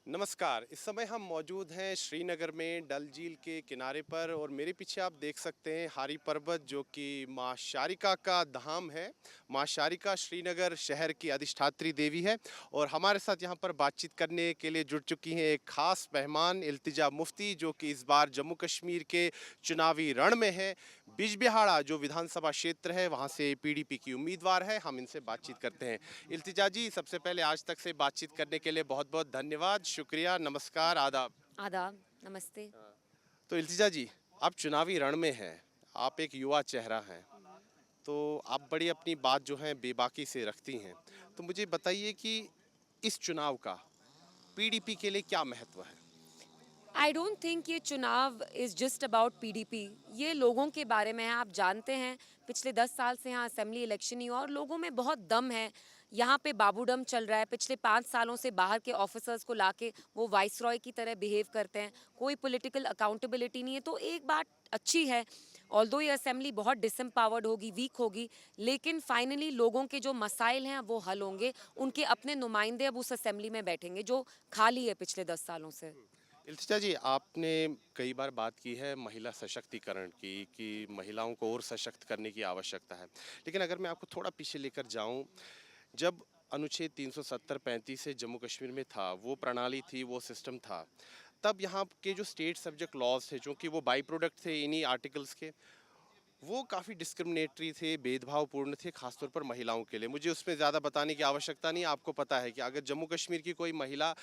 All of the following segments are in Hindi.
नमस्कार। इस समय हम मौजूद हैं श्रीनगर में डल झील के किनारे पर और मेरे पीछे आप देख सकते हैं हारी पर्वत जो कि माँ शारिका का धाम है। माँ शारिका श्रीनगर शहर की अधिष्ठात्री देवी है और हमारे साथ यहाँ पर बातचीत करने के लिए जुड़ चुकी हैं एक खास मेहमान इल्तिजा मुफ्ती जो कि इस बार जम्मू कश्मीर के चुनावी रण में है। बिजबिहाड़ा जो विधानसभा क्षेत्र है वहाँ से पीडीपी की उम्मीदवार है। हम इनसे बातचीत करते हैं। इल्तिजा जी, सबसे पहले आज तक से बातचीत करने के लिए बहुत बहुत धन्यवाद, शुक्रिया, नमस्कार, आदाब। आदाब, नमस्ते। तो इल्तिजा जी, आप चुनावी रण में हैं, आप एक युवा चेहरा हैं, तो आप बड़ी अपनी बात जो है बेबाकी से रखती हैं। तो मुझे बताइए कि इस चुनाव का पीडीपी के लिए क्या महत्व है? आई डोंट थिंक ये चुनाव इज़ जस्ट अबाउट पीडीपी। ये लोगों के बारे में है। आप जानते हैं पिछले 10 साल से यहाँ असेंबली इलेक्शन ही हुआ और लोगों में बहुत दम है। यहाँ पे बाबूडम चल रहा है। पिछले 5 सालों से बाहर के ऑफिसर्स को लाके वो वाइसरॉय की तरह बिहेव करते हैं। कोई पॉलिटिकल अकाउंटेबिलिटी नहीं है। तो एक बात अच्छी है, ऑल्दो ये असेंबली बहुत डिसम्पावर्ड होगी, वीक होगी, लेकिन फाइनली लोगों के जो मसाइल हैं वो हल होंगे। उनके अपने नुमाइंदे अब उस असेंबली में बैठेंगे जो खाली है पिछले 10 सालों से। इल्तिजा जी, आपने कई बार बात की है महिला सशक्तिकरण की कि महिलाओं को और सशक्त करने की आवश्यकता है। लेकिन अगर मैं आपको थोड़ा पीछे लेकर जाऊं, जब अनुच्छेद 370-35 से जम्मू कश्मीर में था, वो प्रणाली थी, वो सिस्टम था, तब यहाँ के जो स्टेट सब्जेक्ट लॉज थे, जो कि वो बाई प्रोडक्ट थे इन्हीं आर्टिकल्स के, वो काफ़ी डिस्क्रिमिनेटरी थे, भेदभावपूर्ण थे, खासतौर पर महिलाओं के लिए। मुझे उसमें ज़्यादा बताने की आवश्यकता नहीं, आपको पता है कि अगर जम्मू कश्मीर की कोई महिला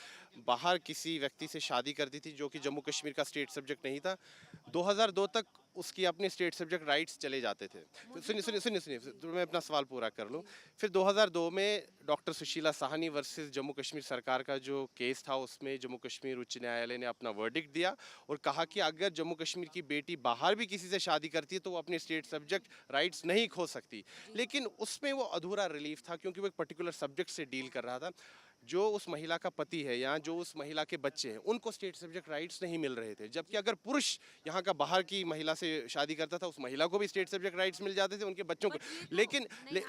बाहर किसी व्यक्ति से शादी करती थी जो कि जम्मू कश्मीर का स्टेट सब्जेक्ट नहीं था, 2002 तक उसकी अपने स्टेट सब्जेक्ट राइट्स चले जाते थे। फिर सुनिए सुनिए सुनिए सुनिए, तो मैं अपना सवाल पूरा कर लूँ। फिर 2002 में डॉक्टर सुशीला साहनी वर्सेस जम्मू कश्मीर सरकार का जो केस था, उसमें जम्मू कश्मीर उच्च न्यायालय ने अपना वर्डिक्ट दिया और कहा कि अगर जम्मू कश्मीर की बेटी बाहर भी किसी से शादी करती है तो वो अपने स्टेट सब्जेक्ट राइट्स नहीं खो सकती। लेकिन उसमें वो अधूरा रिलीफ था क्योंकि वो एक पर्टिकुलर सब्जेक्ट से डील कर रहा था। जो उस महिला का पति है या जो उस महिला के बच्चे हैं उनको स्टेट सब्जेक्ट राइट्स नहीं मिल रहे थे, जबकि अगर पुरुष यहाँ का बाहर की महिला से शादी करता था उस महिला को भी स्टेट सब्जेक्ट राइट्स मिल जाते थे, उनके बच्चों को। बट ये तो लेकिन नहीं,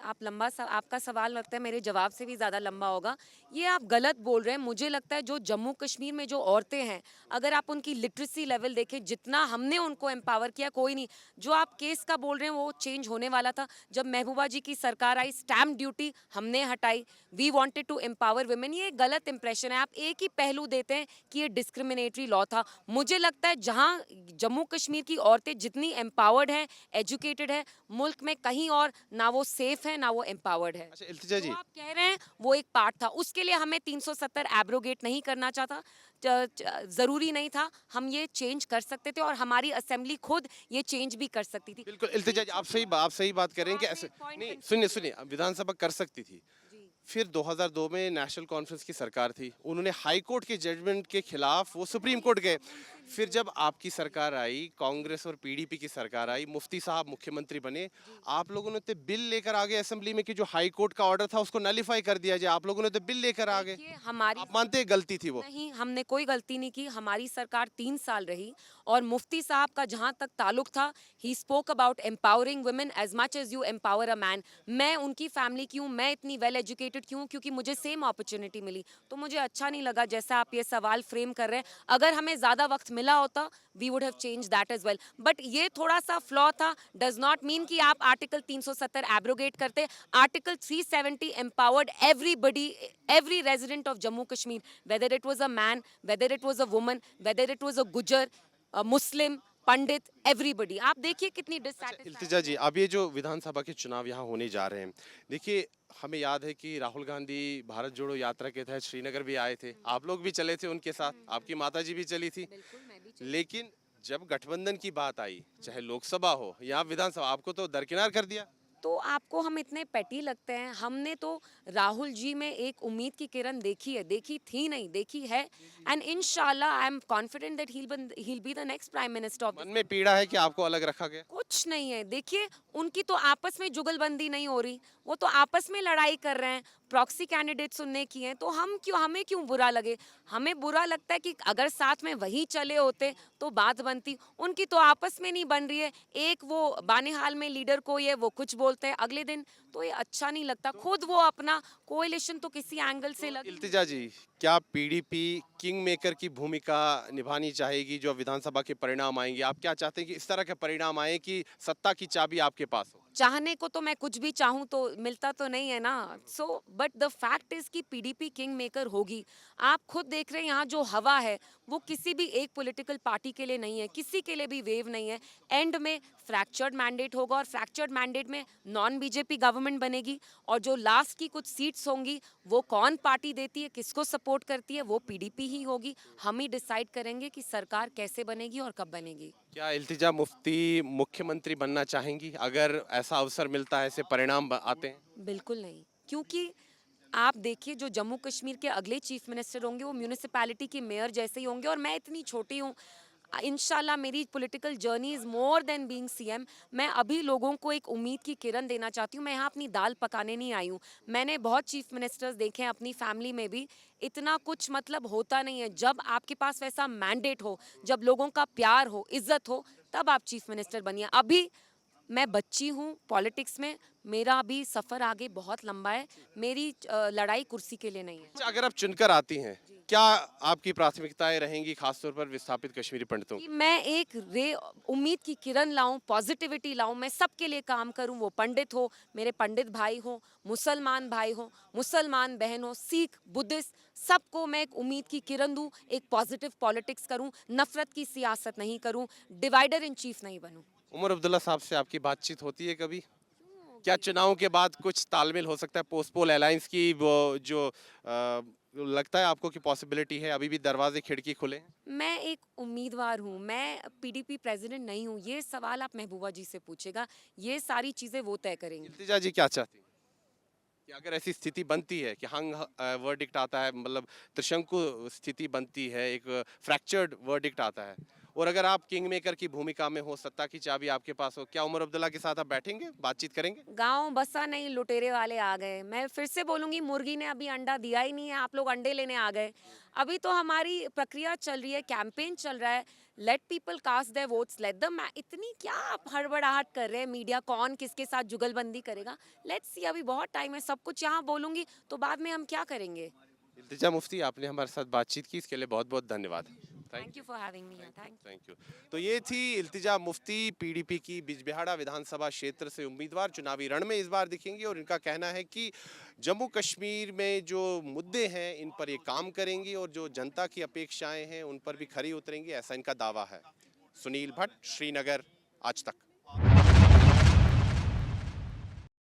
आप लंबा सा आपका सवाल लगता है मेरे जवाब से भी ज़्यादा लंबा होगा। ये आप गलत बोल रहे हैं। मुझे लगता है जो जम्मू कश्मीर में जो औरतें हैं, अगर आप उनकी लिटरेसी लेवल देखें, जितना हमने उनको एम्पावर किया कोई नहीं। जो आप केस का बोल रहे हैं वो चेंज होने वाला था जब महबूबा जी की सरकार आई, स्टैम्प ड्यूटी हमने हटाई। We wanted to empower women. ये गलत इंप्रेशन है। आप एक ही पहलू देते हैं कि ये डिस्क्रिमिनेटरी लॉ था। मुझे लगता है जहाँ जम्मू कश्मीर की औरतें जितनी एम्पावर्ड हैं, एजुकेटेड है, मुल्क में कहीं और ना वो सेफ है ना वो एम्पावर्ड है। अच्छा इल्तिजा जो जी, आप कह रहे हैं वो एक पार्ट था। उसके लिए हमें 370 एब्रोगेट नहीं करना चाहता, जरूरी नहीं था। हम ये चेंज कर सकते थे और हमारी असेंबली खुद ये चेंज भी कर सकती थी। बिल्कुल ये इल्तिजा जी, छोटी आप सही बात कर जो रहे हैं कि आपने ऐसे एक पॉइंट नहीं। सुनिए कंक्लूड सुनिए, किया। विधानसभा कर सकती थी। जी। फिर 2002 में नेशनल कॉन्फ्रेंस की सरकार थी, उन्होंने हाई कोर्ट के जजमेंट के खिलाफ वो वो सुप्रीम ये कोर्ट गए। सब उनसे फिर लीजिए। जब आपकी सरकार आई, कांग्रेस और पीडीपी की सरकार आई, मुफ्ती साहब मुख्यमंत्री बने, जी। आप लोगों ने तो बिल लेकर आ गए असेंबली में कि जो हाई कोर्ट का ऑर्डर था उसको नलीफाई कर दिया जाए। आप लोगों ने तो बिल लेकर आ गए। देखिए हमारी आप मानते हैं गलती थी वो? नहीं, हमने कोई गलती नहीं की। हमारी सरकार 3 साल रही और मुफ्ती साहब का जहां तक ताल्लुक था, he spoke about empowering women as much as you empower a man. मैं उनकी फैमिली की हूँ, मैं इतनी वेल एजुकेटेड क्यों? क्योंकि मुझे सेम अपॉर्चुनिटी मिली। तो मुझे अच्छा नहीं लगा जैसा आप ये सवाल फ्रेम कर रहे हैं। अगर हमें ज़्यादा वक्त मिला होता, we would have change that as well. But ये थोड़ा सा फ्लॉ था। डज नॉट मीन कि आप आर्टिकल 370 एब्रोगेट करते। Article 370 empowered everybody, every resident of Jammu Kashmir, whether it was a man, whether it was a woman, whether it was a Gujar, a Muslim, Pandit, everybody. आप देखिए कितनी अच्छा इल्तिजा डिससैटिस्फैक्शन जी, है। अब ये जो विधानसभा के चुनाव यहाँ होने जा रहे हैं, देखिए हमें याद है कि राहुल गांधी भारत जोड़ो यात्रा के तहत श्रीनगर भी आए थे, आप लोग भी चले थे उनके साथ, आपकी माता जी भी चली थी। बिल्कुल, मैं भी चली थी। लेकिन जब गठबंधन की बात आई, चाहे लोकसभा हो या विधानसभा, आपको तो दरकिनार कर दिया। तो आपको हम इतने पेटी लगते हैं? हमने तो राहुल जी में एक उम्मीद की किरण देखी है, देखी थी नहीं, देखी है। एंड इंशाल्लाह I am confident that he'll be the next prime minister of मन this में country। पीड़ा है कि आपको अलग रखा गया। कुछ नहीं है। देखिए उनकी तो आपस में जुगलबंदी नहीं हो रही, वो तो आपस में लड़ाई कर रहे हैं। प्रॉक्सी कैंडिडेट सुनने की हैं, तो हमें क्यों बुरा लगे? हमें बुरा लगता है कि अगर साथ में वही चले होते तो बात बनती। उनकी तो आपस में नहीं बन रही है। एक वो बानेहाल में लीडर को ये वो कुछ बोलते हैं, अगले दिन तो ये अच्छा नहीं लगता। खुद वो अपना कोएलिशन तो किसी एंगल से लग। इल्तिजा जी, क्या पीडीपी किंग मेकर की भूमिका निभानी चाहेगी जो विधानसभा के परिणाम आएंगे? आप क्या चाहते हैं कि इस तरह के परिणाम आए कि सत्ता की चाबी आपके पास हो? चाहने को तो मैं कुछ भी चाहूँ तो मिलता तो नहीं है ना। So but the fact is कि पीडीपी किंग मेकर होगी। आप खुद देख रहे हैं यहाँ जो हवा है वो किसी भी एक पॉलिटिकल पार्टी के लिए नहीं है, किसी के लिए भी वेव नहीं है। एंड में फ्रैक्चर्ड मैंडेट होगा और फ्रैक्चर्ड मैंडेट में नॉन बीजेपी गवर्नमेंट बनेगी। और जो लास्ट की कुछ सीट्स होंगी वो कौन पार्टी देती है, किसको सपोर्ट करती है, वो पीडीपी ही होगी। हम ही डिसाइड करेंगे कि सरकार कैसे बनेगी और कब बनेगी। क्या इल्तिजा मुफ्ती मुख्यमंत्री बनना चाहेंगी अगर ऐसा अवसर मिलता है, ऐसे परिणाम आते हैं? बिल्कुल नहीं, क्योंकि आप देखिए जो जम्मू कश्मीर के अगले चीफ मिनिस्टर होंगे वो म्यूनिसिपैलिटी की मेयर जैसे ही होंगे, और मैं इतनी छोटी हूँ। इंशाल्लाह मेरी political journey is more than being CM. मैं अभी लोगों को एक उम्मीद की किरण देना चाहती हूँ। मैं यहाँ अपनी दाल पकाने नहीं आई हूँ। मैंने बहुत चीफ मिनिस्टर्स देखे हैं अपनी फैमिली में भी। इतना कुछ मतलब होता नहीं है। जब आपके पास वैसा मैंडेट हो, जब लोगों का प्यार हो, इज्जत हो, तब आप चीफ मिनिस्टर बनिए। अभी मैं बच्ची हूँ पॉलिटिक्स में। मेरा अभी सफ़र आगे बहुत लंबा है। मेरी लड़ाई कुर्सी के लिए नहीं है। अच्छा, अगर आप चुनकर आती हैं, क्या आपकी प्राथमिकताएं रहेंगी खासतौर पर विस्थापित कश्मीरी पंडितों कि की? मैं एक रे उम्मीद की किरण लाऊं, पॉजिटिविटी लाऊं, मैं सबके लिए काम करूं। वो पंडित हो, मेरे पंडित भाई हो, मुसलमान भाई हो, मुसलमान बहन हो, सिख, बुद्धिस्ट, सबको मैं एक उम्मीद की किरण दूं, एक पॉजिटिव पॉलिटिक्स करूं, नफरत की सियासत नहीं करूं, डिवाइडर इन चीफ नहीं बनूं। उमर अब्दुल्ला साहब से आपकी बातचीत होती है कभी? क्या चुनाव के बाद कुछ तालमेल हो सकता है पोस्ट-पोल अलायंस की? वो जो लगता है आपको कि पॉसिबिलिटी है, अभी भी दरवाजे खिड़की खुले हैं? मैं एक उम्मीदवार हूँ, मैं पीडीपी प्रेसिडेंट नहीं हूँ। ये सवाल आप महबूबा जी से पूछेगा, ये सारी चीज़ें वो तय करेंगी। इल्तिजा जी क्या चाहती हैं कि अगर ऐसी स्थिति बनती है कि वर्डिक्ट आता है, मतलब त्रिशंकु स्थिति बनती है, एक फ्रैक्चर्ड वर्डिक्ट आता है, और अगर आप किंग मेकर की भूमिका में हो, सत्ता की चाबी आपके पास हो, क्या उमर अब्दुल्ला के साथ आप बैठेंगे, बातचीत करेंगे? गाँव बसा नहीं, लुटेरे वाले आ गए। मैं फिर से बोलूँगी, मुर्गी ने अभी अंडा दिया ही नहीं है, आप लोग अंडे लेने आ गए। अभी तो हमारी प्रक्रिया चल रही है, कैंपेन चल रहा है। Let people cast their votes, let them. इतनी क्या आप हड़बड़ाहट कर रहे हैं? मीडिया कौन किसके साथ जुगलबंदी करेगा? लेट्स सी, अभी बहुत टाइम है। सब कुछ यहाँ बोलूँगी तो बाद में हम क्या करेंगे? इल्तिजा मुफ्ती, आपने हमारे साथ बातचीत की, इसके लिए बहुत-बहुत धन्यवाद। Thank thank you for having me. Thank you. Thank you. तो ये थी इल्तिजा मुफ्ती, पीडीपी की बिजबिहाड़ा विधानसभा क्षेत्र से उम्मीदवार, चुनावी रण में इस बार दिखेंगी, और इनका कहना है कि जम्मू कश्मीर में जो मुद्दे हैं इन पर ये काम करेंगी और जो जनता की अपेक्षाएं हैं उन पर भी खरी उतरेंगी, ऐसा इनका दावा है। सुनील भट्ट, श्रीनगर, आज तक।